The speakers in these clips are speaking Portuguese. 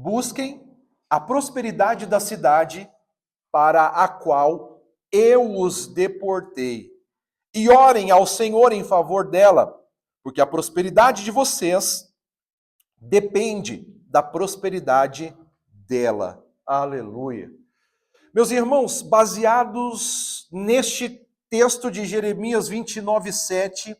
Busquem a prosperidade da cidade para a qual eu os deportei. E orem ao Senhor em favor dela, porque a prosperidade de vocês depende da prosperidade dela. Aleluia. Meus irmãos, baseados neste texto de Jeremias 29:7,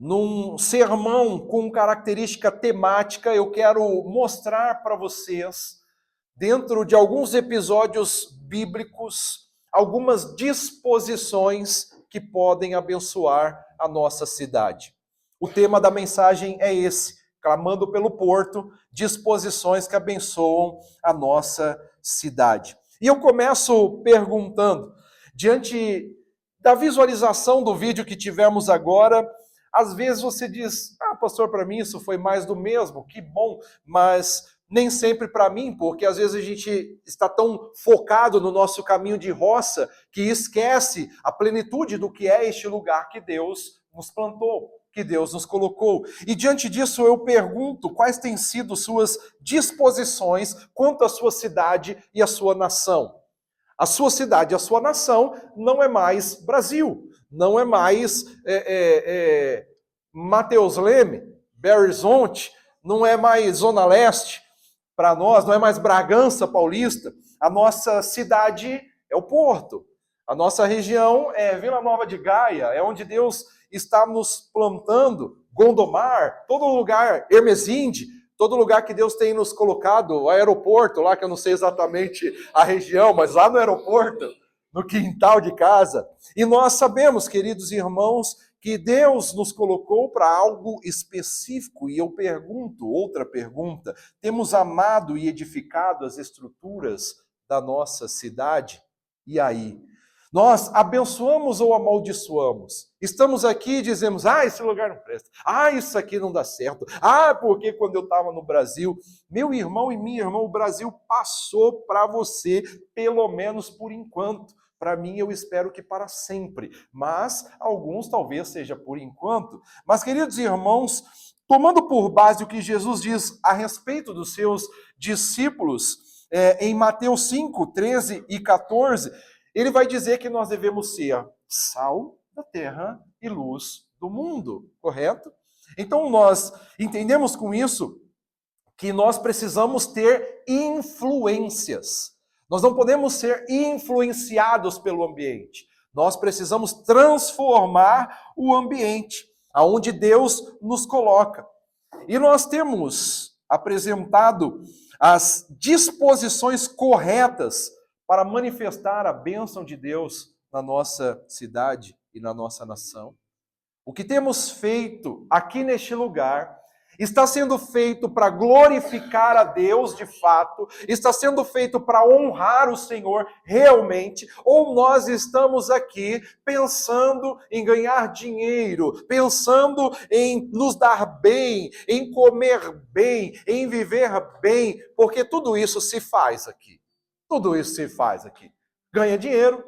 num sermão com característica temática, eu quero mostrar para vocês, dentro de alguns episódios bíblicos, algumas disposições que podem abençoar a nossa cidade. O tema da mensagem é esse: clamando pelo porto, disposições que abençoam a nossa cidade. E eu começo perguntando, diante da visualização do vídeo que tivemos agora, às vezes você diz, pastor, para mim isso foi mais do mesmo, que bom, mas nem sempre para mim, porque às vezes a gente está tão focado no nosso caminho de roça que esquece a plenitude do que é este lugar que Deus nos plantou, que Deus nos colocou. E diante disso eu pergunto, quais têm sido suas disposições quanto à sua cidade e à sua nação? A sua cidade e a sua nação não é mais Brasil, não é mais Mateus Leme, Belo Horizonte, não é mais Zona Leste para nós, não é mais Bragança Paulista. A nossa cidade é o Porto, a nossa região é Vila Nova de Gaia, é onde Deus está nos plantando, Gondomar, todo lugar, Hermesinde, todo lugar que Deus tem nos colocado, o aeroporto lá, que eu não sei exatamente a região, mas lá no aeroporto, no quintal de casa. E nós sabemos, queridos irmãos, que Deus nos colocou para algo específico. E eu pergunto, outra pergunta, temos amado e edificado as estruturas da nossa cidade? E aí? Nós abençoamos ou amaldiçoamos? Estamos aqui e dizemos, esse lugar não presta, isso aqui não dá certo, porque quando eu estava no Brasil, meu irmão e minha irmã, o Brasil passou para você, pelo menos por enquanto. Para mim, eu espero que para sempre, mas alguns talvez seja por enquanto. Mas, queridos irmãos, tomando por base o que Jesus diz a respeito dos seus discípulos, em Mateus 5, 13 e 14, ele vai dizer que nós devemos ser sal da terra e luz do mundo, correto? Então nós entendemos com isso que nós precisamos ter influências. Nós não podemos ser influenciados pelo ambiente. Nós precisamos transformar o ambiente aonde Deus nos coloca. E nós temos apresentado as disposições corretas para manifestar a bênção de Deus na nossa cidade e na nossa nação. O que temos feito aqui neste lugar está sendo feito para glorificar a Deus de fato, está sendo feito para honrar o Senhor realmente, ou nós estamos aqui pensando em ganhar dinheiro, pensando em nos dar bem, em comer bem, em viver bem, porque tudo isso se faz aqui. Tudo isso se faz aqui. Ganha dinheiro,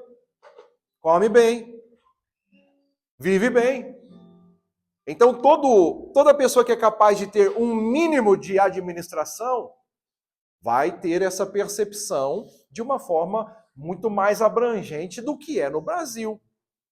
come bem, vive bem. Então, toda pessoa que é capaz de ter um mínimo de administração vai ter essa percepção de uma forma muito mais abrangente do que é no Brasil.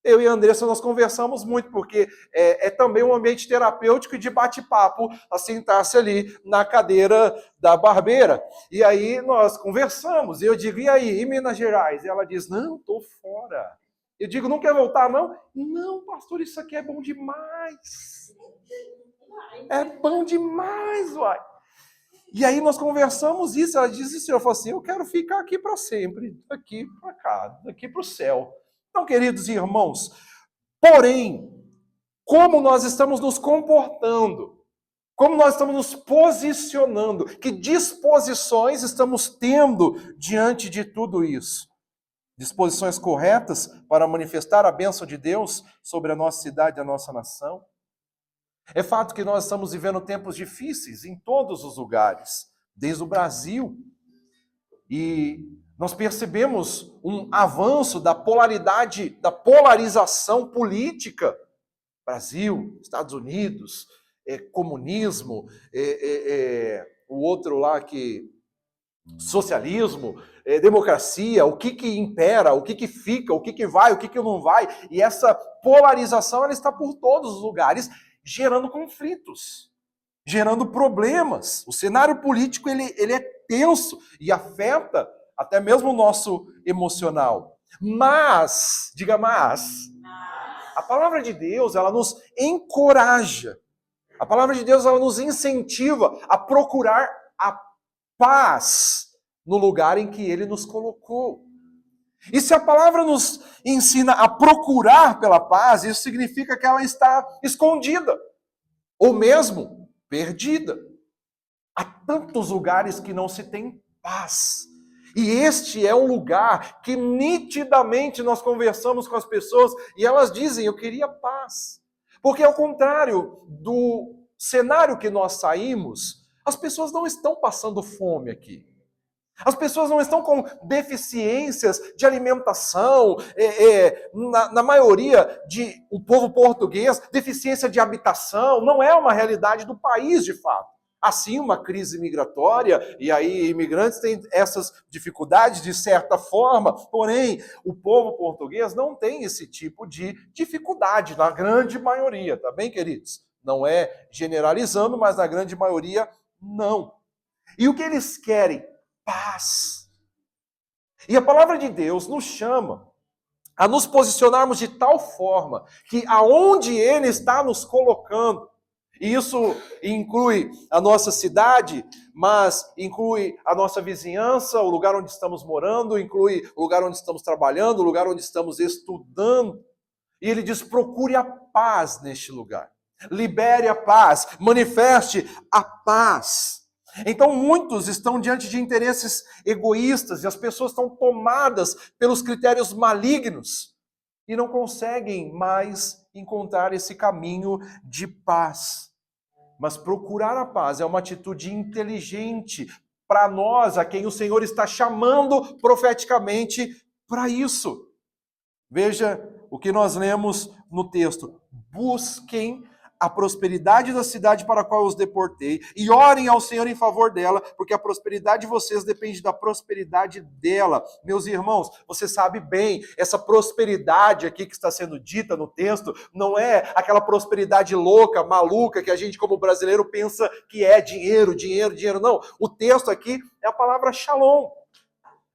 Eu e a Andressa, nós conversamos muito, porque é também um ambiente terapêutico e de bate-papo, sentar-se ali na cadeira da barbeira. E aí nós conversamos, e eu digo, e aí, em Minas Gerais? E ela diz, não, estou fora. Eu digo, não quer voltar, não? Não, pastor, isso aqui é bom demais. É bom demais, uai. E aí nós conversamos isso, ela disse assim, eu falei assim, eu quero ficar aqui para sempre, daqui para cá, daqui para o céu. Então, queridos irmãos, porém, como nós estamos nos comportando, como nós estamos nos posicionando, que disposições estamos tendo diante de tudo isso? Disposições corretas para manifestar a bênção de Deus sobre a nossa cidade e a nossa nação? É fato que nós estamos vivendo tempos difíceis em todos os lugares, desde o Brasil. E nós percebemos um avanço da polaridade, da polarização política. Brasil, Estados Unidos, comunismo, o outro lá que socialismo, democracia, o que impera, o que fica, o que vai, o que não vai. E essa polarização ela está por todos os lugares, gerando conflitos, gerando problemas. O cenário político ele é tenso e afeta até mesmo o nosso emocional. Mas, diga mas, a palavra de Deus, ela nos encoraja. A palavra de Deus, ela nos incentiva a procurar a paz no lugar em que Ele nos colocou. E se a palavra nos ensina a procurar pela paz, isso significa que ela está escondida, ou mesmo perdida. Há tantos lugares que não se tem paz. E este é um lugar que nitidamente nós conversamos com as pessoas e elas dizem, eu queria paz. Porque ao contrário do cenário que nós saímos, as pessoas não estão passando fome aqui. As pessoas não estão com deficiências de alimentação, na maioria o povo português, deficiência de habitação, não é uma realidade do país de fato. Assim, uma crise migratória, e aí imigrantes têm essas dificuldades de certa forma, porém, o povo português não tem esse tipo de dificuldade, na grande maioria, tá bem, queridos? Não é generalizando, mas na grande maioria, não. E o que eles querem? Paz. E a palavra de Deus nos chama a nos posicionarmos de tal forma que aonde Ele está nos colocando, e isso inclui a nossa cidade, mas inclui a nossa vizinhança, o lugar onde estamos morando, inclui o lugar onde estamos trabalhando, o lugar onde estamos estudando. E ele diz, procure a paz neste lugar. Libere a paz, manifeste a paz. Então muitos estão diante de interesses egoístas e as pessoas estão tomadas pelos critérios malignos e não conseguem mais encontrar esse caminho de paz. Mas procurar a paz é uma atitude inteligente para nós, a quem o Senhor está chamando profeticamente para isso. Veja o que nós lemos no texto. Busquem a prosperidade da cidade para a qual eu os deportei e orem ao Senhor em favor dela, porque a prosperidade de vocês depende da prosperidade dela. Meus irmãos, você sabe bem, essa prosperidade aqui que está sendo dita no texto não é aquela prosperidade louca, maluca, que a gente como brasileiro pensa que é dinheiro, dinheiro, dinheiro. Não, o texto aqui é a palavra shalom.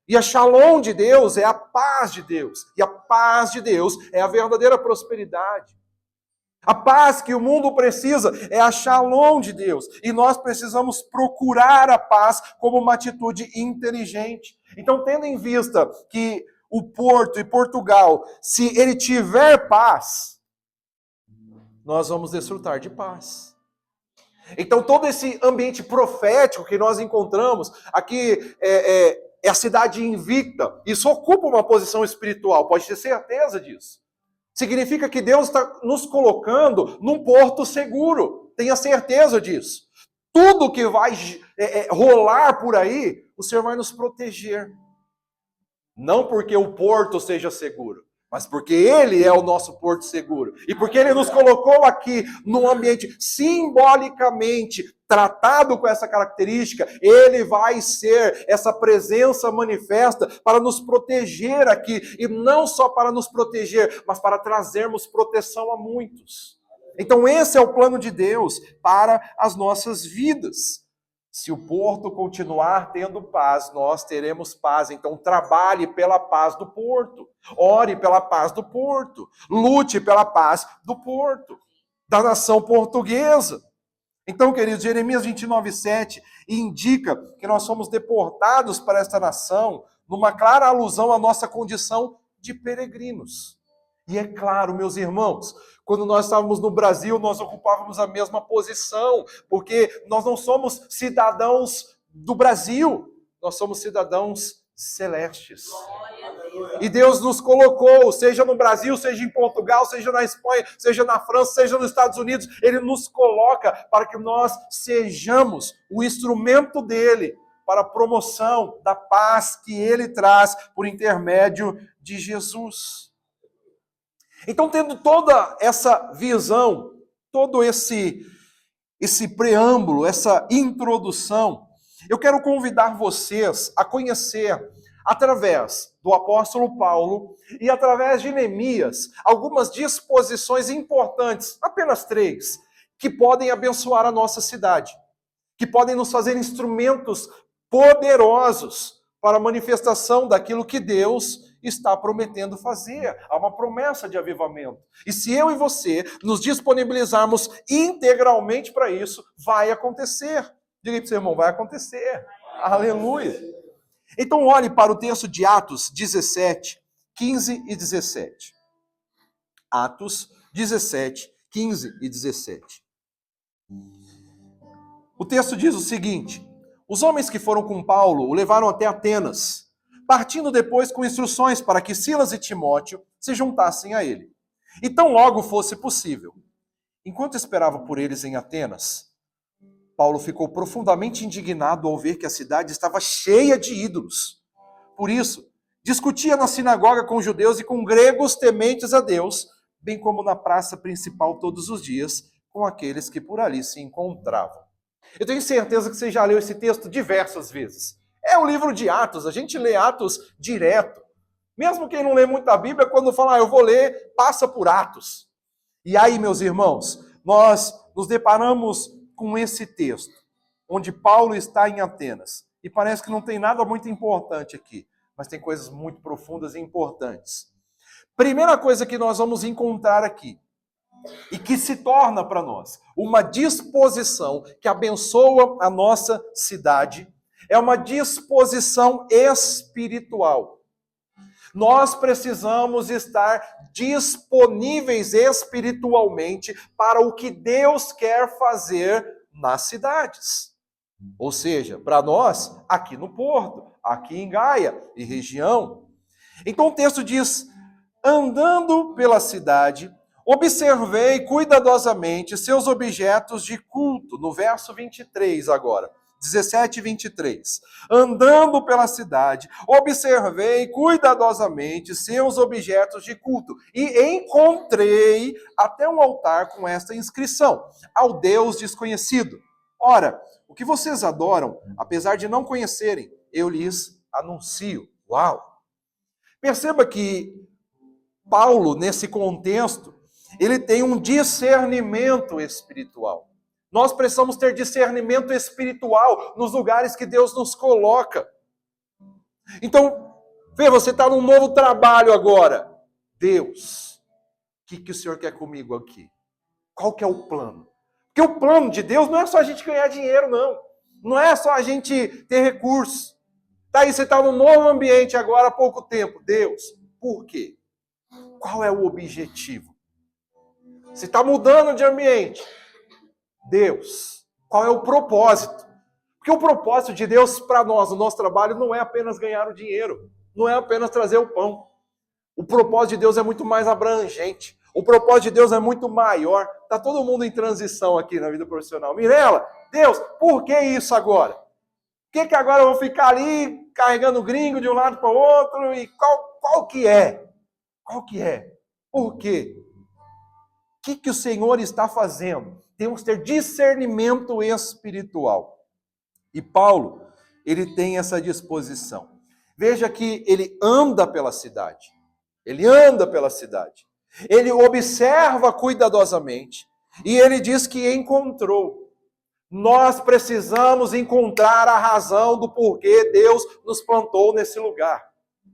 E a shalom de Deus é a paz de Deus. E a paz de Deus é a verdadeira prosperidade. A paz que o mundo precisa é a shalom de Deus. E nós precisamos procurar a paz como uma atitude inteligente. Então, tendo em vista que o Porto e Portugal, se ele tiver paz, nós vamos desfrutar de paz. Então, todo esse ambiente profético que nós encontramos aqui é a cidade invicta. Isso ocupa uma posição espiritual, pode ter certeza disso. Significa que Deus está nos colocando num porto seguro. Tenha certeza disso. Tudo que vai rolar por aí, o Senhor vai nos proteger. Não porque o porto seja seguro, mas porque Ele é o nosso porto seguro. E porque Ele nos colocou aqui num ambiente simbolicamente tratado com essa característica, Ele vai ser essa presença manifesta para nos proteger aqui. E não só para nos proteger, mas para trazermos proteção a muitos. Então esse é o plano de Deus para as nossas vidas. Se o porto continuar tendo paz, nós teremos paz. Então trabalhe pela paz do porto. Ore pela paz do porto. Lute pela paz do porto, da nação portuguesa. Então, queridos, Jeremias 29:7 indica que nós somos deportados para esta nação numa clara alusão à nossa condição de peregrinos. E é claro, meus irmãos, quando nós estávamos no Brasil, nós ocupávamos a mesma posição, porque nós não somos cidadãos do Brasil, nós somos cidadãos celestes. E Deus nos colocou, seja no Brasil, seja em Portugal, seja na Espanha, seja na França, seja nos Estados Unidos, Ele nos coloca para que nós sejamos o instrumento dEle para a promoção da paz que Ele traz por intermédio de Jesus. Então, tendo toda essa visão, todo esse preâmbulo, essa introdução, Eu quero convidar vocês a conhecer, através do apóstolo Paulo e através de Neemias, algumas disposições importantes, apenas 3, que podem abençoar a nossa cidade, que podem nos fazer instrumentos poderosos para a manifestação daquilo que Deus está prometendo fazer. Há uma promessa de avivamento. E se eu e você nos disponibilizarmos integralmente para isso, vai acontecer. Diga aí para o seu irmão, vai acontecer. Aleluia. Então olhe para o texto de Atos 17, 15 e 17. Atos 17, 15 e 17. O texto diz o seguinte: os homens que foram com Paulo o levaram até Atenas, partindo depois com instruções para que Silas e Timóteo se juntassem a ele. E tão logo fosse possível. Enquanto esperava por eles em Atenas, Paulo ficou profundamente indignado ao ver que a cidade estava cheia de ídolos. Por isso, discutia na sinagoga com judeus e com gregos tementes a Deus, bem como na praça principal todos os dias, com aqueles que por ali se encontravam. Eu tenho certeza que você já leu esse texto diversas vezes. É o livro de Atos, a gente lê Atos direto. Mesmo quem não lê muito a Bíblia, quando fala, eu vou ler, passa por Atos. E aí, meus irmãos, nós nos deparamos com esse texto, onde Paulo está em Atenas. E parece que não tem nada muito importante aqui, mas tem coisas muito profundas e importantes. Primeira coisa que nós vamos encontrar aqui, e que se torna para nós uma disposição que abençoa a nossa cidade, é uma disposição espiritual. Nós precisamos estar disponíveis espiritualmente para o que Deus quer fazer nas cidades. Ou seja, para nós, aqui no Porto, aqui em Gaia e região. Então o texto diz: andando pela cidade, observei cuidadosamente seus objetos de culto. No verso 23 agora. 17 e 23. Andando pela cidade, observei cuidadosamente seus objetos de culto e encontrei até um altar com esta inscrição: ao Deus desconhecido. Ora, o que vocês adoram, apesar de não conhecerem, eu lhes anuncio. Uau! Perceba que Paulo, nesse contexto, ele tem um discernimento espiritual. Nós precisamos ter discernimento espiritual nos lugares que Deus nos coloca. Então, vê, você está num novo trabalho agora. Deus, o que o Senhor quer comigo aqui? Qual que é o plano? Porque o plano de Deus não é só a gente ganhar dinheiro, não. Não é só a gente ter recursos. Tá aí, você está num novo ambiente agora há pouco tempo. Deus, por quê? Qual é o objetivo? Você está mudando de ambiente. Deus, qual é o propósito? Porque o propósito de Deus para nós, no nosso trabalho, não é apenas ganhar o dinheiro, não é apenas trazer o pão. O propósito de Deus é muito mais abrangente. O propósito de Deus é muito maior. Está todo mundo em transição aqui na vida profissional. Mirela, Deus, por que isso agora? Por que agora eu vou ficar ali carregando gringo de um lado para o outro? E qual que é? Qual que é? Por quê? O que o Senhor está fazendo? Temos que ter discernimento espiritual. E Paulo, ele tem essa disposição. Veja que ele anda pela cidade. Ele anda pela cidade. Ele observa cuidadosamente. E ele diz que encontrou. Nós precisamos encontrar a razão do porquê Deus nos plantou nesse lugar.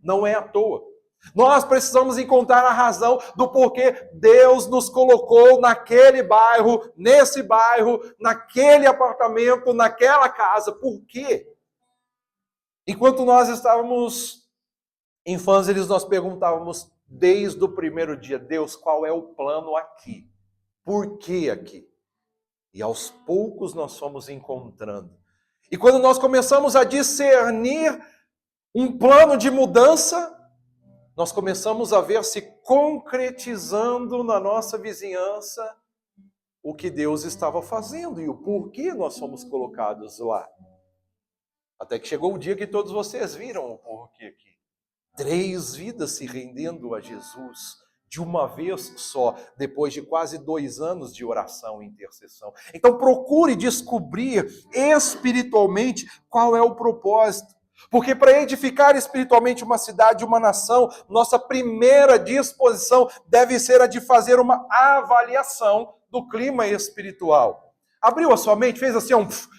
Não é à toa. Nós precisamos encontrar a razão do porquê Deus nos colocou naquele bairro, nesse bairro, naquele apartamento, naquela casa. Por quê? Enquanto nós estávamos em Fanzeles, nós perguntávamos desde o primeiro dia: Deus, qual é o plano aqui? Por que aqui? E aos poucos nós fomos encontrando. E quando nós começamos a discernir um plano de mudança, nós começamos a ver se concretizando na nossa vizinhança o que Deus estava fazendo e o porquê nós fomos colocados lá. Até que chegou o dia que todos vocês viram o porquê aqui. 3 vidas se rendendo a Jesus de uma vez só, depois de quase 2 anos de oração e intercessão. Então procure descobrir espiritualmente qual é o propósito. Porque para edificar espiritualmente uma cidade, uma nação, nossa primeira disposição deve ser a de fazer uma avaliação do clima espiritual. Abriu a sua mente, fez assim,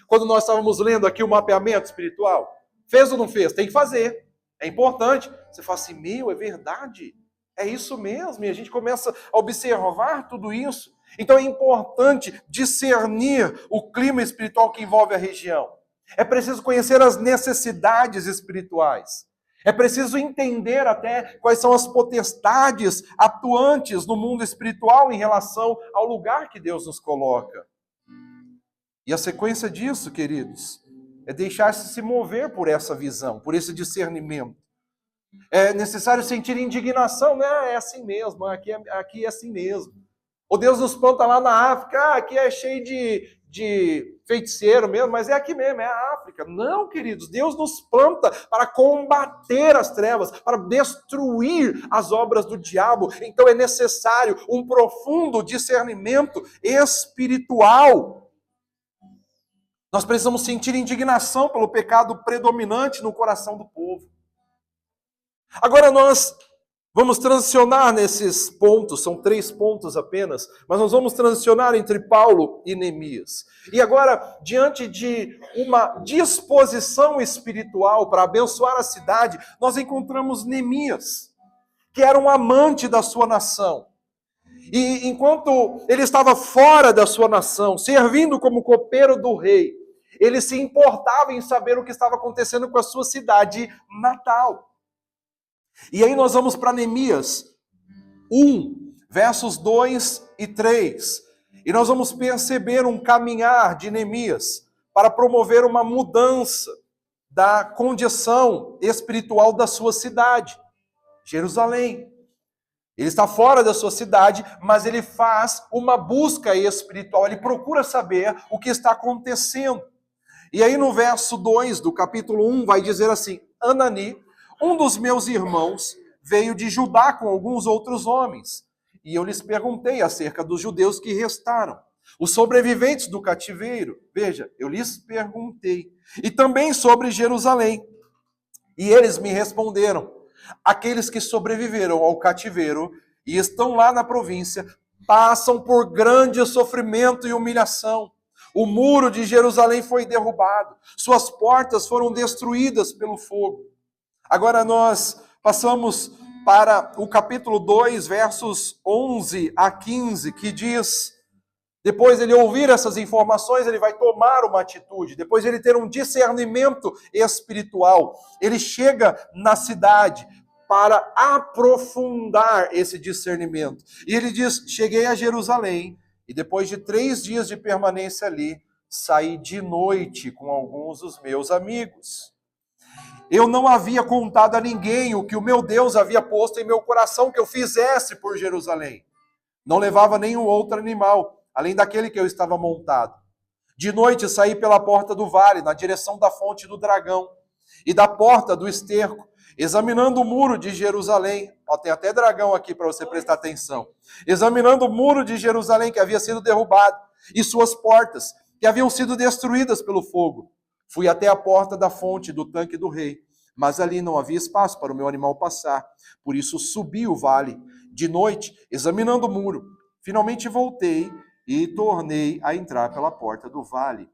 quando nós estávamos lendo aqui o mapeamento espiritual? Fez ou não fez? Tem que fazer. É importante. Você fala assim, é verdade. É isso mesmo. E a gente começa a observar tudo isso. Então é importante discernir o clima espiritual que envolve a região. É preciso conhecer as necessidades espirituais. É preciso entender até quais são as potestades atuantes no mundo espiritual em relação ao lugar que Deus nos coloca. E a sequência disso, queridos, é deixar-se se mover por essa visão, por esse discernimento. É necessário sentir indignação, né? É assim mesmo, aqui é assim mesmo. Ou Deus nos planta lá na África, aqui é cheio de feiticeiro mesmo, mas é aqui mesmo, é a África. Não, queridos, Deus nos planta para combater as trevas, para destruir as obras do diabo. Então é necessário um profundo discernimento espiritual. Nós precisamos sentir indignação pelo pecado predominante no coração do povo. Agora nós vamos transicionar nesses pontos, são 3 pontos apenas, mas nós vamos transicionar entre Paulo e Neemias. E agora, diante de uma disposição espiritual para abençoar a cidade, nós encontramos Neemias, que era um amante da sua nação. E enquanto ele estava fora da sua nação, servindo como copeiro do rei, ele se importava em saber o que estava acontecendo com a sua cidade natal. E aí nós vamos para Neemias 1, versos 2 e 3. E nós vamos perceber um caminhar de Neemias para promover uma mudança da condição espiritual da sua cidade, Jerusalém. Ele está fora da sua cidade, mas ele faz uma busca espiritual, ele procura saber o que está acontecendo. E aí no verso 2 do capítulo 1 vai dizer assim: Anani, um dos meus irmãos, veio de Judá com alguns outros homens. E eu lhes perguntei acerca dos judeus que restaram, os sobreviventes do cativeiro. Veja, eu lhes perguntei. E também sobre Jerusalém. E eles me responderam: aqueles que sobreviveram ao cativeiro e estão lá na província, passam por grande sofrimento e humilhação. O muro de Jerusalém foi derrubado, suas portas foram destruídas pelo fogo. Agora nós passamos para o capítulo 2, versos 11 a 15, que diz: depois de ele ouvir essas informações, ele vai tomar uma atitude. Depois de ele ter um discernimento espiritual, ele chega na cidade para aprofundar esse discernimento. E ele diz: cheguei a Jerusalém, e depois de 3 dias de permanência ali, saí de noite com alguns dos meus amigos. Eu não havia contado a ninguém o que o meu Deus havia posto em meu coração que eu fizesse por Jerusalém. Não levava nenhum outro animal, além daquele que eu estava montado. De noite saí pela porta do vale, na direção da fonte do dragão, e da porta do esterco, examinando o muro de Jerusalém. Ó, tem até dragão aqui para você prestar atenção. Examinando o muro de Jerusalém que havia sido derrubado, e suas portas, que haviam sido destruídas pelo fogo. Fui até a porta da fonte do tanque do rei, mas ali não havia espaço para o meu animal passar. Por isso subi o vale de noite, examinando o muro. Finalmente voltei e tornei a entrar pela porta do vale.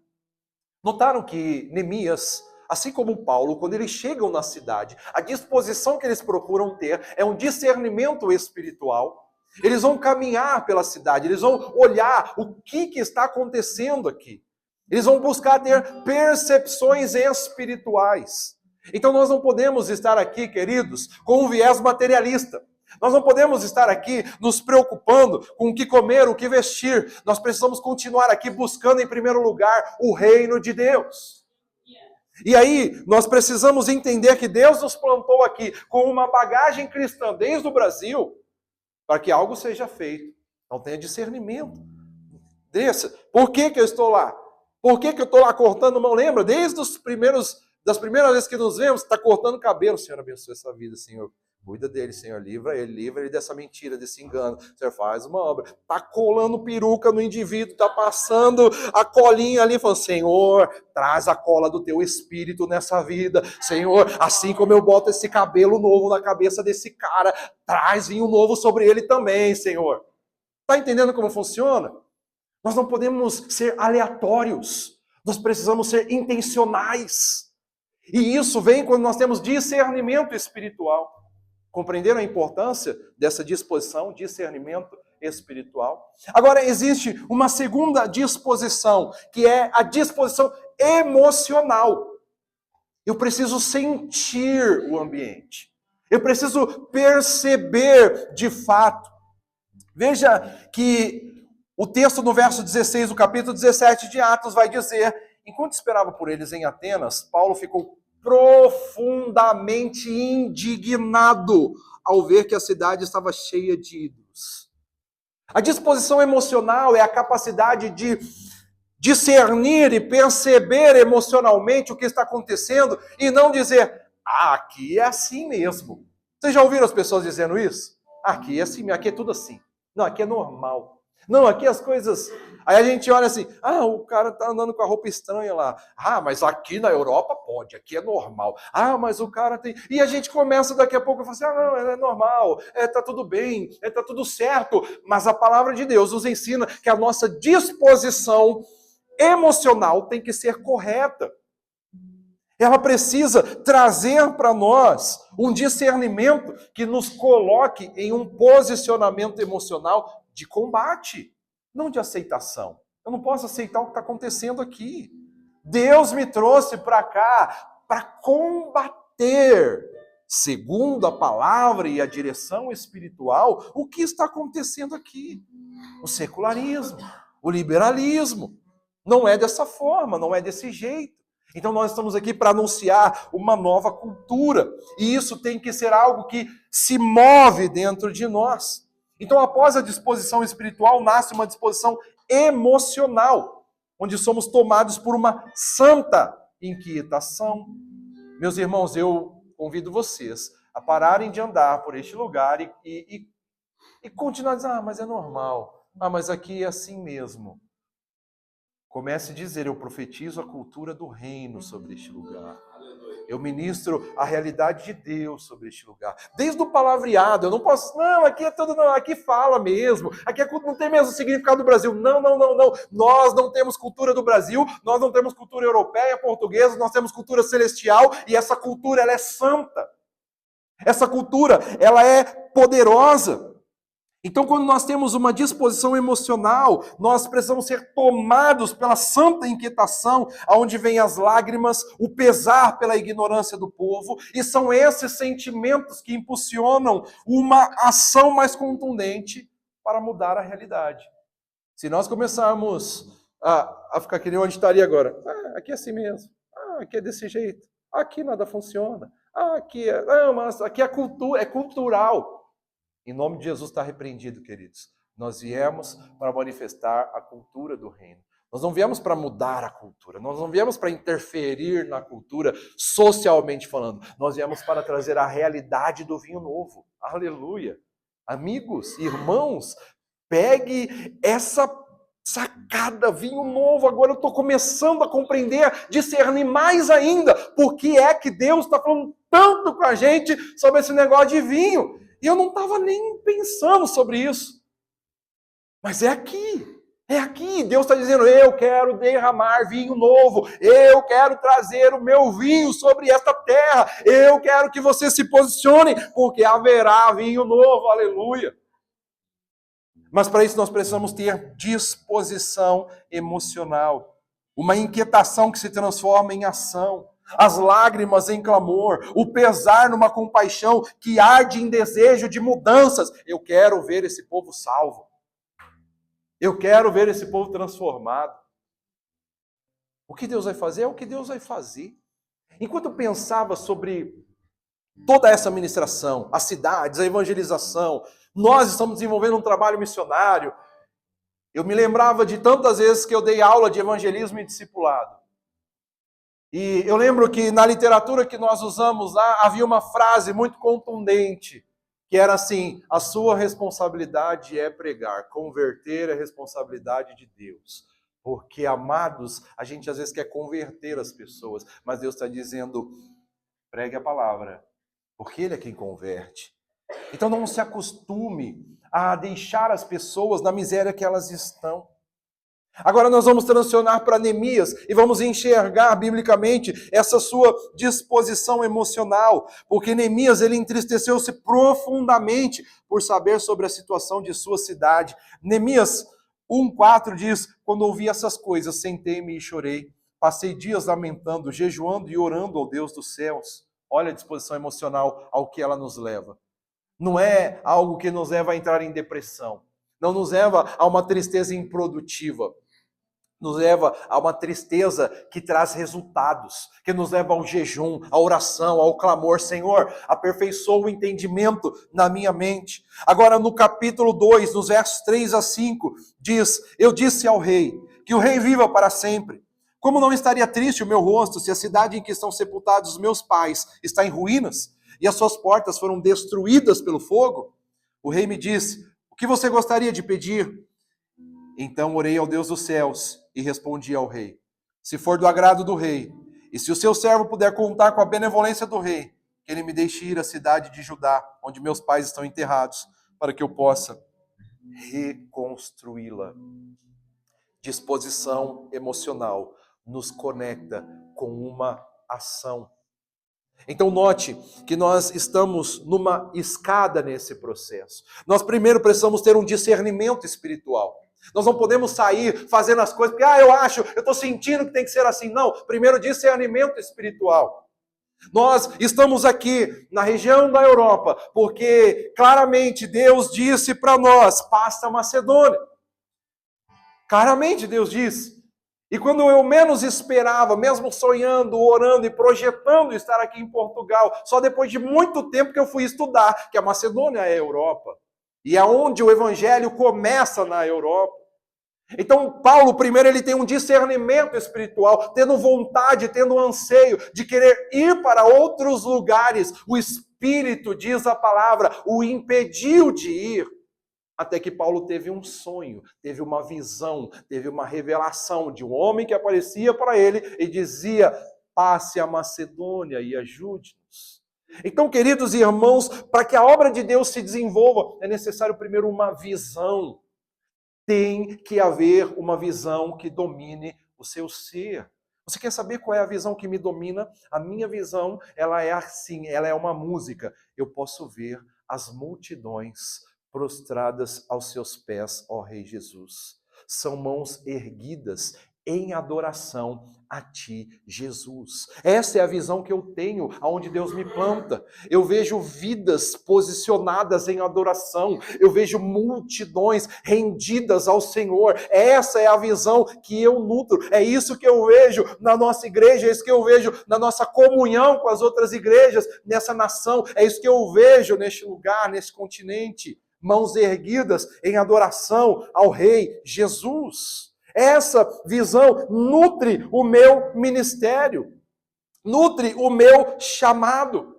Notaram que Neemias, assim como Paulo, quando eles chegam na cidade, a disposição que eles procuram ter é um discernimento espiritual. Eles vão caminhar pela cidade, eles vão olhar o que está acontecendo aqui. Eles vão buscar ter percepções espirituais. Então nós não podemos estar aqui, queridos, com um viés materialista. Nós não podemos estar aqui nos preocupando com o que comer, o que vestir. Nós precisamos continuar aqui buscando em primeiro lugar o reino de Deus. E aí nós precisamos entender que Deus nos plantou aqui com uma bagagem cristã desde o Brasil para que algo seja feito. Então tenha discernimento. Desça. Por que eu estou lá? Por que eu estou lá cortando mão? Lembra? Desde das primeiras vezes que nos vemos, está cortando cabelo. Senhor, abençoe essa vida, Senhor. Cuida dele, Senhor, livra ele dessa mentira, desse engano. Senhor, faz uma obra. Tá colando peruca no indivíduo, tá passando a colinha ali, falando, Senhor, traz a cola do teu espírito nessa vida. Senhor, assim como eu boto esse cabelo novo na cabeça desse cara, traz vinho novo sobre ele também, Senhor. Tá entendendo como funciona? Nós não podemos ser aleatórios. Nós precisamos ser intencionais. E isso vem quando nós temos discernimento espiritual. Compreenderam a importância dessa disposição, discernimento espiritual? Agora, existe uma segunda disposição, que é a disposição emocional. Eu preciso sentir o ambiente. Eu preciso perceber de fato. Veja que o texto no verso 16 do capítulo 17 de Atos vai dizer: enquanto esperava por eles em Atenas, Paulo ficou profundamente indignado ao ver que a cidade estava cheia de ídolos. A disposição emocional é a capacidade de discernir e perceber emocionalmente o que está acontecendo e não dizer, aqui é assim mesmo. Vocês já ouviram as pessoas dizendo isso? Aqui é assim, aqui é tudo assim. Não, aqui é normal. Não, aqui as coisas... Aí a gente olha assim, o cara tá andando com a roupa estranha lá. Mas aqui na Europa pode, aqui é normal. Mas o cara tem... E a gente começa daqui a pouco a falar assim, não, é normal, tá tudo bem, tá tudo certo. Mas a palavra de Deus nos ensina que a nossa disposição emocional tem que ser correta. Ela precisa trazer para nós um discernimento que nos coloque em um posicionamento emocional de combate, não de aceitação. Eu não posso aceitar o que está acontecendo aqui. Deus me trouxe para cá para combater, segundo a palavra e a direção espiritual, o que está acontecendo aqui. O secularismo, o liberalismo. Não é dessa forma, não é desse jeito. Então nós estamos aqui para anunciar uma nova cultura. E isso tem que ser algo que se move dentro de nós. Então, após a disposição espiritual, nasce uma disposição emocional, onde somos tomados por uma santa inquietação. Meus irmãos, eu convido vocês a pararem de andar por este lugar e continuar dizendo, mas é normal. Mas aqui é assim mesmo. Comece a dizer, eu profetizo a cultura do reino sobre este lugar. Eu ministro a realidade de Deus sobre este lugar. Desde o palavreado, eu não posso, aqui é tudo, aqui fala mesmo. Aqui não tem mesmo o significado do Brasil. Não. Nós não temos cultura do Brasil, nós não temos cultura europeia, portuguesa, nós temos cultura celestial e essa cultura, ela é santa. Essa cultura, ela é poderosa. Então, quando nós temos uma disposição emocional, nós precisamos ser tomados pela santa inquietação, aonde vem as lágrimas, o pesar pela ignorância do povo, e são esses sentimentos que impulsionam uma ação mais contundente para mudar a realidade. Se nós começarmos a ficar que nem onde estaria agora, aqui é assim mesmo, aqui é desse jeito, aqui nada funciona, mas aqui é cultural. Em nome de Jesus está repreendido, queridos. Nós viemos para manifestar a cultura do reino. Nós não viemos para mudar a cultura. Nós não viemos para interferir na cultura socialmente falando. Nós viemos para trazer a realidade do vinho novo. Aleluia. Amigos, irmãos, pegue essa sacada, vinho novo. Agora eu estou começando a compreender, discernir mais ainda por que é que Deus está falando tanto com a gente sobre esse negócio de vinho. E eu não estava nem pensando sobre isso. Mas é aqui. Deus está dizendo, eu quero derramar vinho novo. Eu quero trazer o meu vinho sobre esta terra. Eu quero que vocês se posicionem, porque haverá vinho novo. Aleluia. Mas para isso nós precisamos ter disposição emocional. Uma inquietação que se transforma em ação. As lágrimas em clamor, o pesar numa compaixão que arde em desejo de mudanças. Eu quero ver esse povo salvo. Eu quero ver esse povo transformado. O que Deus vai fazer é o que Deus vai fazer. Enquanto eu pensava sobre toda essa ministração, as cidades, a evangelização, nós estamos desenvolvendo um trabalho missionário. Eu me lembrava de tantas vezes que eu dei aula de evangelismo e discipulado. E eu lembro que na literatura que nós usamos lá, havia uma frase muito contundente, que era assim: a sua responsabilidade é pregar, converter é responsabilidade de Deus. Porque, amados, a gente às vezes quer converter as pessoas, mas Deus está dizendo, pregue a palavra, porque Ele é quem converte. Então não se acostume a deixar as pessoas na miséria que elas estão. Agora nós vamos transicionar para Neemias e vamos enxergar biblicamente essa sua disposição emocional, porque Neemias ele entristeceu-se profundamente por saber sobre a situação de sua cidade. Neemias 1:4 diz: quando ouvi essas coisas, sentei-me e chorei, passei dias lamentando, jejuando e orando ao Deus dos céus. Olha a disposição emocional ao que ela nos leva. Não é algo que nos leva a entrar em depressão, não nos leva a uma tristeza improdutiva, nos leva a uma tristeza que traz resultados, que nos leva ao jejum, à oração, ao clamor. Senhor, aperfeiçoa o entendimento na minha mente. Agora no capítulo 2, nos versos 3 a 5, diz: eu disse ao rei, que o rei viva para sempre. Como não estaria triste o meu rosto se a cidade em que estão sepultados os meus pais está em ruínas e as suas portas foram destruídas pelo fogo? O rei me disse: o que você gostaria de pedir? Então orei ao Deus dos céus e respondi ao rei: se for do agrado do rei, e se o seu servo puder contar com a benevolência do rei, que ele me deixe ir à cidade de Judá, onde meus pais estão enterrados, para que eu possa reconstruí-la. Disposição emocional nos conecta com uma ação. Então note que nós estamos numa escada nesse processo. Nós primeiro precisamos ter um discernimento espiritual. Nós não podemos sair fazendo as coisas porque, eu estou sentindo que tem que ser assim. Não, primeiro discernimento espiritual. Nós estamos aqui na região da Europa porque claramente Deus disse para nós, passa a Macedônia. Claramente Deus disse. E quando eu menos esperava, mesmo sonhando, orando e projetando estar aqui em Portugal, só depois de muito tempo que eu fui estudar, que a Macedônia é a Europa. E é onde o evangelho começa na Europa. Então Paulo, primeiro, ele tem um discernimento espiritual, tendo vontade, tendo anseio de querer ir para outros lugares. O Espírito, diz a palavra, o impediu de ir. Até que Paulo teve um sonho, teve uma visão, teve uma revelação de um homem que aparecia para ele e dizia: passe a Macedônia e ajude-nos. Então, queridos irmãos, para que a obra de Deus se desenvolva, é necessário primeiro uma visão. Tem que haver uma visão que domine o seu ser. Você quer saber qual é a visão que me domina? A minha visão, ela é assim, ela é uma música. Eu posso ver as multidões prostradas aos seus pés, ó Rei Jesus. São mãos erguidas em adoração a ti, Jesus. Essa é a visão que eu tenho, aonde Deus me planta. Eu vejo vidas posicionadas em adoração. Eu vejo multidões rendidas ao Senhor. Essa é a visão que eu nutro. É isso que eu vejo na nossa igreja, é isso que eu vejo na nossa comunhão com as outras igrejas, nessa nação. É isso que eu vejo neste lugar, nesse continente. Mãos erguidas em adoração ao Rei Jesus. Essa visão nutre o meu ministério, nutre o meu chamado.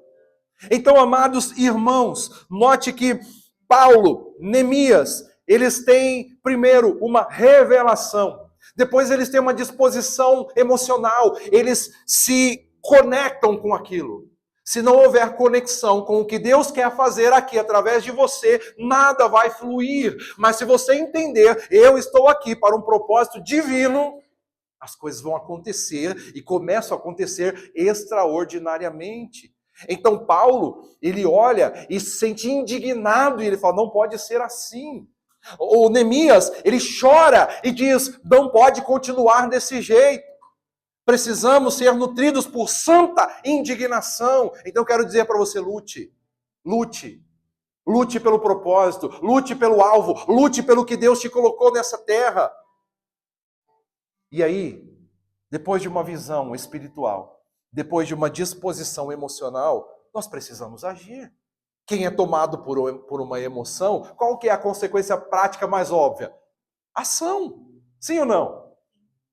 Então, amados irmãos, note que Paulo, Neemias, eles têm primeiro uma revelação, depois eles têm uma disposição emocional, eles se conectam com aquilo. Se não houver conexão com o que Deus quer fazer aqui através de você, nada vai fluir. Mas se você entender, eu estou aqui para um propósito divino, as coisas vão acontecer e começam a acontecer extraordinariamente. Então Paulo, ele olha e se sente indignado e ele fala, não pode ser assim. O Neemias, ele chora e diz, não pode continuar desse jeito. Precisamos ser nutridos por santa indignação. Então eu quero dizer para você, lute. Lute. Lute pelo propósito, lute pelo alvo, lute pelo que Deus te colocou nessa terra. E aí, depois de uma visão espiritual, depois de uma disposição emocional, nós precisamos agir. Quem é tomado por uma emoção, qual que é a consequência prática mais óbvia? Ação. Sim ou não?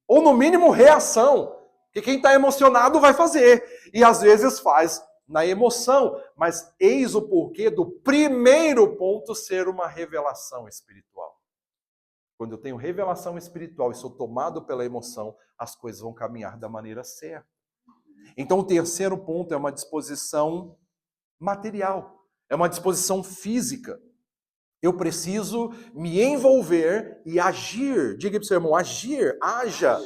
Ou no mínimo reação. Que quem está emocionado vai fazer. E às vezes faz na emoção. Mas eis o porquê do primeiro ponto ser uma revelação espiritual. Quando eu tenho revelação espiritual e sou tomado pela emoção, as coisas vão caminhar da maneira certa. Então o terceiro ponto é uma disposição material. É uma disposição física. Eu preciso me envolver e agir. Diga para o seu irmão, agir, haja.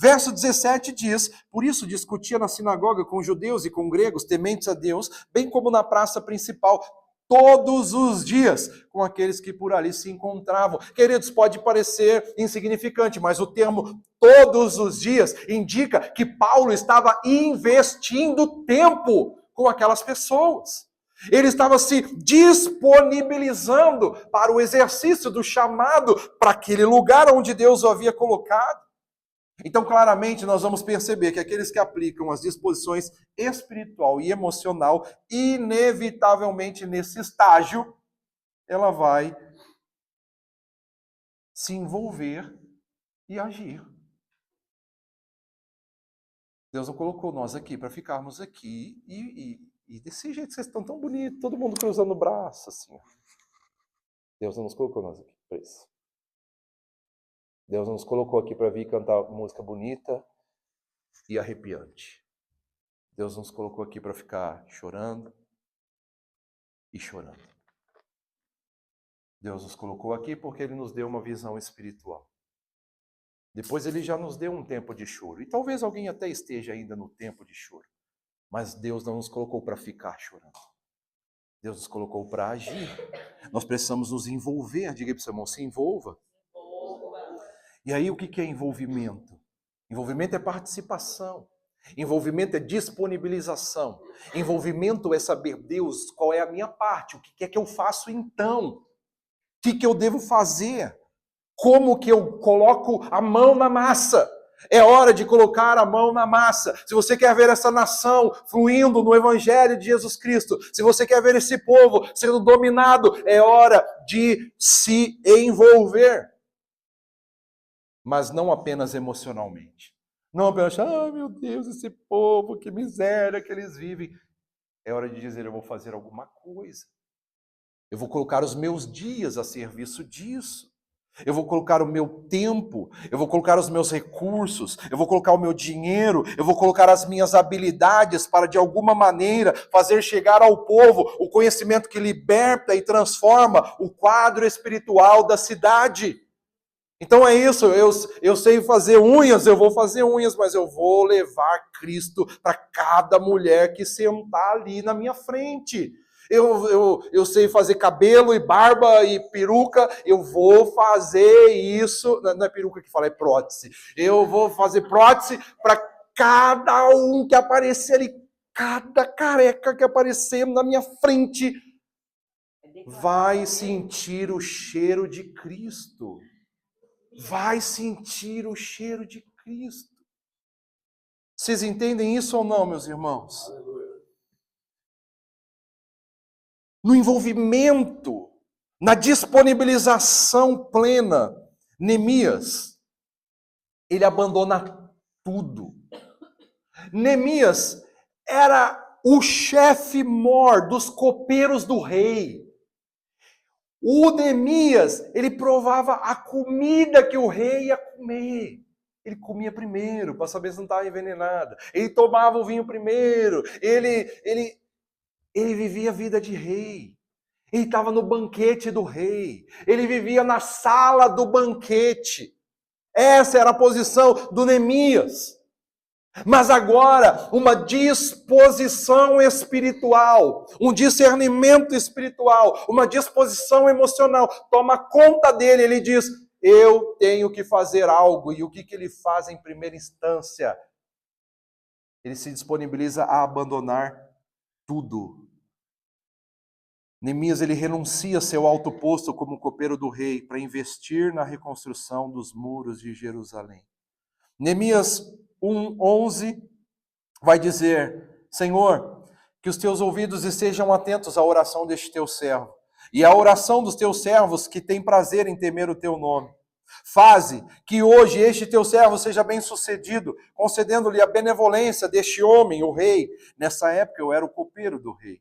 Verso 17 diz, por isso discutia na sinagoga com judeus e com gregos, tementes a Deus, bem como na praça principal, todos os dias, com aqueles que por ali se encontravam. Queridos, pode parecer insignificante, mas o termo todos os dias indica que Paulo estava investindo tempo com aquelas pessoas. Ele estava se disponibilizando para o exercício do chamado para aquele lugar onde Deus o havia colocado. Então, claramente, nós vamos perceber que aqueles que aplicam as disposições espiritual e emocional, inevitavelmente nesse estágio, ela vai se envolver e agir. Deus não colocou nós aqui para ficarmos aqui e desse jeito vocês estão tão bonitos, todo mundo cruzando o braço, assim. Deus não nos colocou nós aqui para isso. Deus nos colocou aqui para vir cantar música bonita e arrepiante. Deus nos colocou aqui para ficar chorando e chorando. Deus nos colocou aqui porque Ele nos deu uma visão espiritual. Depois Ele já nos deu um tempo de choro. E talvez alguém até esteja ainda no tempo de choro. Mas Deus não nos colocou para ficar chorando. Deus nos colocou para agir. Nós precisamos nos envolver. Diga para o seu irmão, se envolva. E aí o que é envolvimento? Envolvimento é participação. Envolvimento é disponibilização. Envolvimento é saber, Deus, qual é a minha parte? O que é que eu faço então? O que eu devo fazer? Como que eu coloco a mão na massa? É hora de colocar a mão na massa. Se você quer ver essa nação fluindo no Evangelho de Jesus Cristo, se você quer ver esse povo sendo dominado, é hora de se envolver. Mas não apenas emocionalmente. Não apenas, meu Deus, esse povo, que miséria que eles vivem. É hora de dizer, eu vou fazer alguma coisa. Eu vou colocar os meus dias a serviço disso. Eu vou colocar o meu tempo, eu vou colocar os meus recursos, eu vou colocar o meu dinheiro, eu vou colocar as minhas habilidades para, de alguma maneira, fazer chegar ao povo o conhecimento que liberta e transforma o quadro espiritual da cidade. Então é isso, eu sei fazer unhas, eu vou fazer unhas, mas eu vou levar Cristo para cada mulher que sentar ali na minha frente. Eu sei fazer cabelo e barba e peruca, eu vou fazer isso, não é peruca que fala, é prótese. Eu vou fazer prótese para cada um que aparecer ali, cada careca que aparecer na minha frente, vai sentir o cheiro de Cristo. Vai sentir o cheiro de Cristo. Vocês entendem isso ou não, meus irmãos? No envolvimento, na disponibilização plena, Neemias, ele abandona tudo. Neemias era o chefe mor dos copeiros do rei. O Neemias, ele provava a comida que o rei ia comer. Ele comia primeiro, para saber se não estava envenenada. Ele tomava o vinho primeiro. Ele vivia a vida de rei. Ele estava no banquete do rei. Ele vivia na sala do banquete. Essa era a posição do Neemias. Mas agora, uma disposição espiritual, um discernimento espiritual, uma disposição emocional toma conta dele. Ele diz, eu tenho que fazer algo. E o que ele faz em primeira instância? Ele se disponibiliza a abandonar tudo. Neemias, ele renuncia seu alto posto como copeiro do rei para investir na reconstrução dos muros de Jerusalém. Neemias 1:11 vai dizer, Senhor, que os teus ouvidos estejam atentos à oração deste teu servo, e à oração dos teus servos que têm prazer em temer o teu nome. Faze que hoje este teu servo seja bem-sucedido, concedendo-lhe a benevolência deste homem, o rei. Nessa época eu era o copeiro do rei.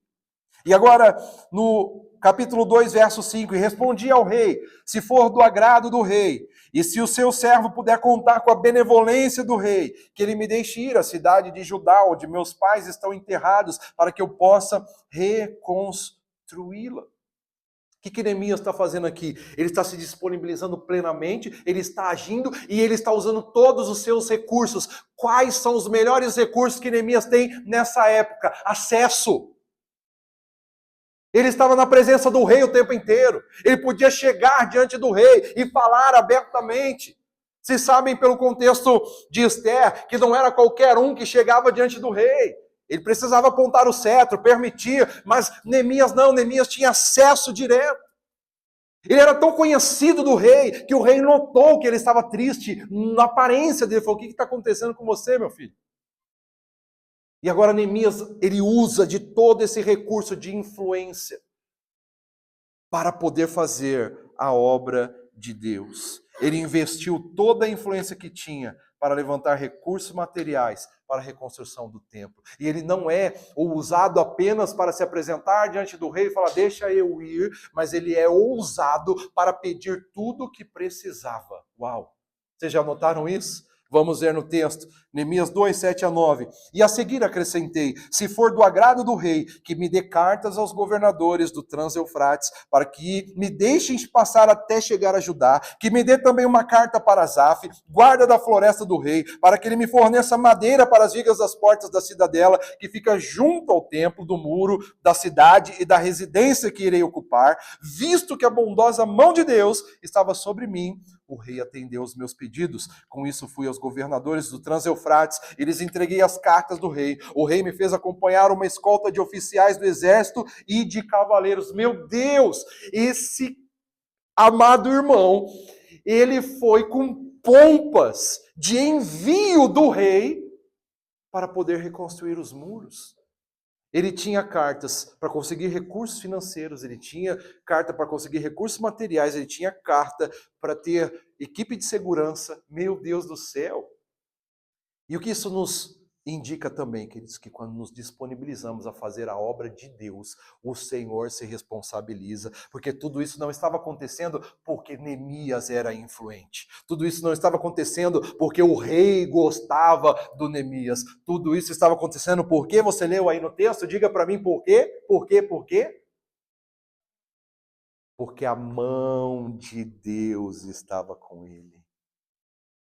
E agora, no capítulo 2, verso 5, e respondi ao rei, se for do agrado do rei, e se o seu servo puder contar com a benevolência do rei, que ele me deixe ir à cidade de Judá, onde meus pais estão enterrados, para que eu possa reconstruí-la. O que Neemias está fazendo aqui? Ele está se disponibilizando plenamente, ele está agindo e ele está usando todos os seus recursos. Quais são os melhores recursos que Neemias tem nessa época? Acesso. Ele estava na presença do rei o tempo inteiro. Ele podia chegar diante do rei e falar abertamente. Vocês sabem pelo contexto de Esther que não era qualquer um que chegava diante do rei. Ele precisava apontar o cetro, permitir, mas Neemias não, Neemias tinha acesso direto. Ele era tão conhecido do rei que o rei notou que ele estava triste na aparência dele. Ele falou, o que está acontecendo com você, meu filho? E agora Neemias, ele usa de todo esse recurso de influência para poder fazer a obra de Deus. Ele investiu toda a influência que tinha para levantar recursos materiais para a reconstrução do templo. E ele não é usado apenas para se apresentar diante do rei e falar, deixa eu ir, mas ele é ousado para pedir tudo o que precisava. Uau! Vocês já notaram isso? Vamos ver no texto, Neemias 2, 7 a 9. E a seguir acrescentei, se for do agrado do rei, que me dê cartas aos governadores do Trans-Eufrates, para que me deixem passar até chegar a Judá, que me dê também uma carta para Asaf, guarda da floresta do rei, para que ele me forneça madeira para as vigas das portas da cidadela, que fica junto ao templo do muro da cidade e da residência que irei ocupar, visto que a bondosa mão de Deus estava sobre mim. O rei atendeu os meus pedidos. Com isso fui aos governadores do Trans-Eufrates e lhes entreguei as cartas do rei. O rei me fez acompanhar uma escolta de oficiais do exército e de cavaleiros. Meu Deus, esse amado irmão, ele foi com pompas de envio do rei para poder reconstruir os muros. Ele tinha cartas para conseguir recursos financeiros, ele tinha carta para conseguir recursos materiais, ele tinha carta para ter equipe de segurança. Meu Deus do céu! E o que isso nos indica também, queridos, que quando nos disponibilizamos a fazer a obra de Deus, o Senhor se responsabiliza, porque tudo isso não estava acontecendo porque Neemias era influente. Tudo isso não estava acontecendo porque o rei gostava do Neemias. Tudo isso estava acontecendo porque, você leu aí no texto, diga para mim por quê? Por quê? Por quê? Porque a mão de Deus estava com ele.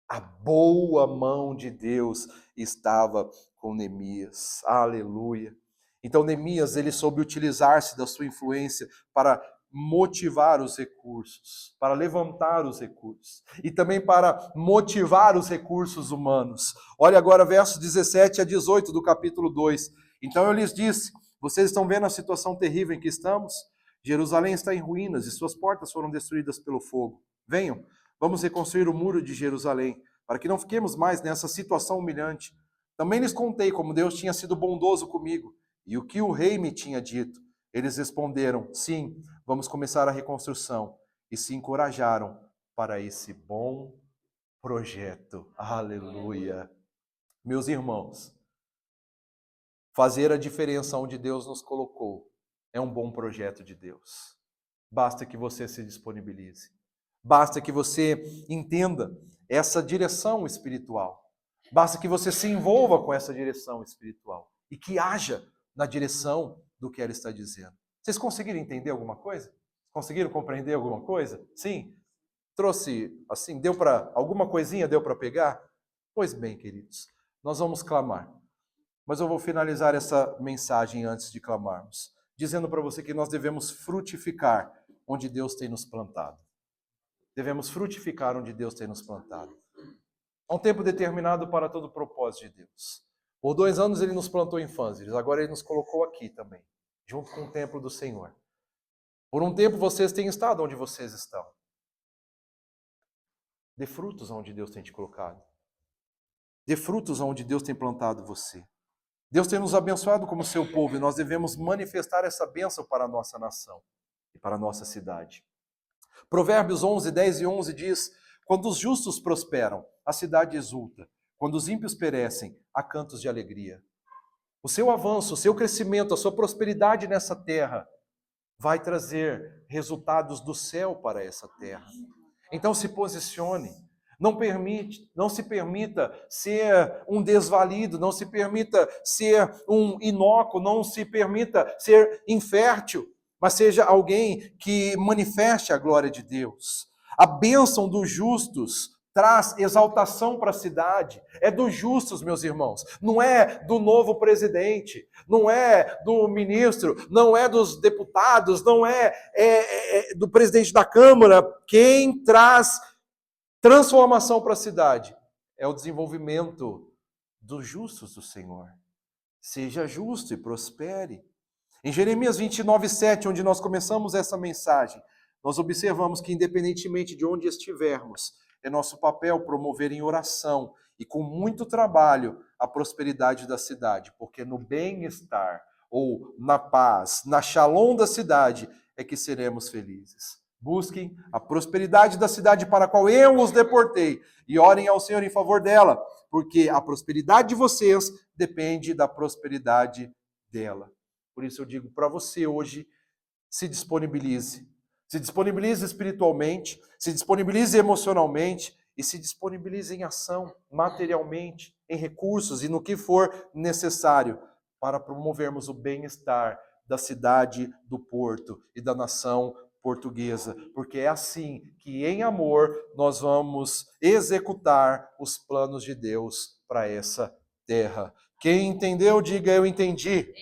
A boa mão de Deus estava com Neemias. Aleluia. Então Neemias, ele soube utilizar-se da sua influência para motivar os recursos, para levantar os recursos e também para motivar os recursos humanos. Olha agora versos 17 a 18 do capítulo 2. Então eu lhes disse, vocês estão vendo a situação terrível em que estamos? Jerusalém está em ruínas e suas portas foram destruídas pelo fogo. Venham, vamos reconstruir o muro de Jerusalém, para que não fiquemos mais nessa situação humilhante. Também lhes contei como Deus tinha sido bondoso comigo e o que o rei me tinha dito. Eles responderam, sim, vamos começar a reconstrução. E se encorajaram para esse bom projeto. Aleluia. Meus irmãos, fazer a diferença onde Deus nos colocou é um bom projeto de Deus. Basta que você se disponibilize. Basta que você entenda essa direção espiritual. Basta que você se envolva com essa direção espiritual e que haja na direção do que ela está dizendo. Vocês conseguiram entender alguma coisa? Conseguiram compreender alguma coisa? Sim? Trouxe, assim, deu para alguma coisinha deu para pegar? Pois bem, queridos, nós vamos clamar. Mas eu vou finalizar essa mensagem antes de clamarmos, dizendo para você que nós devemos frutificar onde Deus tem nos plantado. Devemos frutificar onde Deus tem nos plantado. Há um tempo determinado para todo o propósito de Deus. Por 2 anos ele nos plantou em Fanzires, agora ele nos colocou aqui também, junto com o templo do Senhor. Por um tempo vocês têm estado onde vocês estão. Dê frutos onde Deus tem te colocado. Dê frutos onde Deus tem plantado você. Deus tem nos abençoado como seu povo e nós devemos manifestar essa bênção para a nossa nação e para a nossa cidade. Provérbios 11, 10 e 11 diz, Quando os justos prosperam, a cidade exulta. Quando os ímpios perecem, há cantos de alegria. O seu avanço, o seu crescimento, a sua prosperidade nessa terra vai trazer resultados do céu para essa terra. Então se posicione. Não se permita ser um desvalido, não se permita ser um inócuo, não se permita ser infértil, mas seja alguém que manifeste a glória de Deus. A bênção dos justos traz exaltação para a cidade. É dos justos, meus irmãos. Não é do novo presidente, não é do ministro, não é dos deputados, não é do presidente da Câmara. Quem traz transformação para a cidade é o desenvolvimento dos justos do Senhor. Seja justo e prospere. Em Jeremias 29:7, onde nós começamos essa mensagem, nós observamos que, independentemente de onde estivermos, é nosso papel promover em oração e com muito trabalho a prosperidade da cidade, porque no bem-estar ou na paz, na shalom da cidade, é que seremos felizes. Busquem a prosperidade da cidade para a qual eu os deportei e orem ao Senhor em favor dela, porque a prosperidade de vocês depende da prosperidade dela. Por isso eu digo para você hoje, se disponibilize. Se disponibilize espiritualmente, se disponibilize emocionalmente e se disponibilize em ação, materialmente, em recursos e no que for necessário para promovermos o bem-estar da cidade, do porto e da nação portuguesa, porque é assim que, em amor, nós vamos executar os planos de Deus para essa terra. Quem entendeu, diga eu entendi.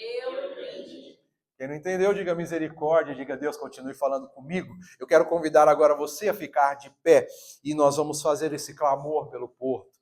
Quem não entendeu, diga misericórdia, diga Deus, continue falando comigo. Eu quero convidar agora você a ficar de pé e nós vamos fazer esse clamor pelo porto.